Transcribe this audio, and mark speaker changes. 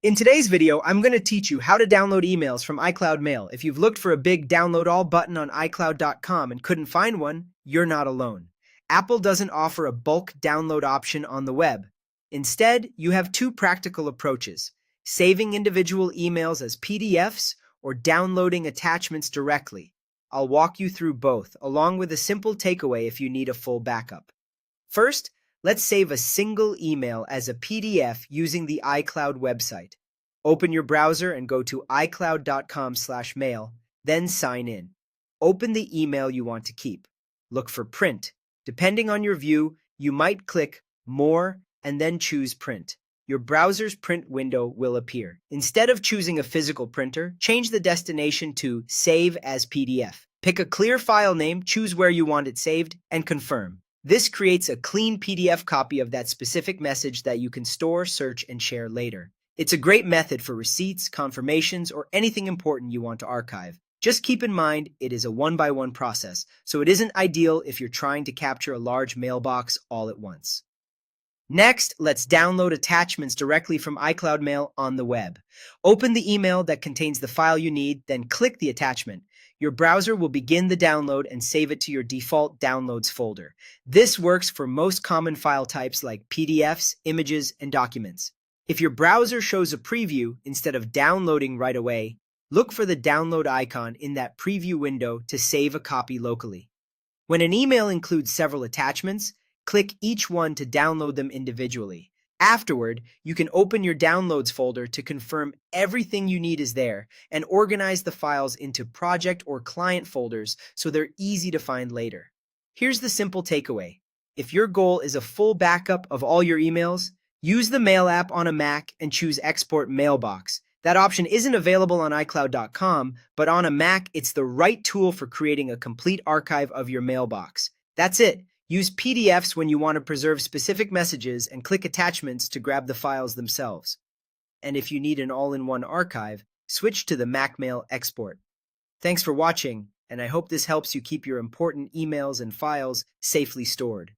Speaker 1: In today's video, I'm going to teach you how to download emails from iCloud Mail. If you've looked for a big download all button on iCloud.com and couldn't find one, you're not alone. Apple doesn't offer a bulk download option on the web. Instead, you have two practical approaches: saving individual emails as PDFs or downloading attachments directly. I'll walk you through both, along with a simple takeaway if you need a full backup. First, let's save a single email as a PDF using the iCloud website. Open your browser and go to iCloud.com/mail, then sign in. Open the email you want to keep. Look for Print. Depending on your view, you might click More and then choose Print. Your browser's print window will appear. Instead of choosing a physical printer, change the destination to Save as PDF. Pick a clear file name, choose where you want it saved, and confirm. This creates a clean PDF copy of that specific message that you can store, search, and share later. It's a great method for receipts, confirmations, or anything important you want to archive. Just keep in mind it is a one-by-one process, so it isn't ideal if you're trying to capture a large mailbox all at once. Next, let's download attachments directly from iCloud Mail on the web. Open the email that contains the file you need, then click the attachment. Your browser will begin the download and save it to your default downloads folder. This works for most common file types like PDFs, images, and documents. If your browser shows a preview instead of downloading right away, look for the download icon in that preview window to save a copy locally. When an email includes several attachments, click each one to download them individually. Afterward, you can open your downloads folder to confirm everything you need is there and organize the files into project or client folders so they're easy to find later. Here's the simple takeaway. If your goal is a full backup of all your emails, use the Mail app on a Mac and choose Export Mailbox. That option isn't available on iCloud.com, but on a Mac, it's the right tool for creating a complete archive of your mailbox. That's it. Use PDFs when you want to preserve specific messages and click attachments to grab the files themselves. And if you need an all-in-one archive, switch to the MacMail export. Thanks for watching, and I hope this helps you keep your important emails and files safely stored.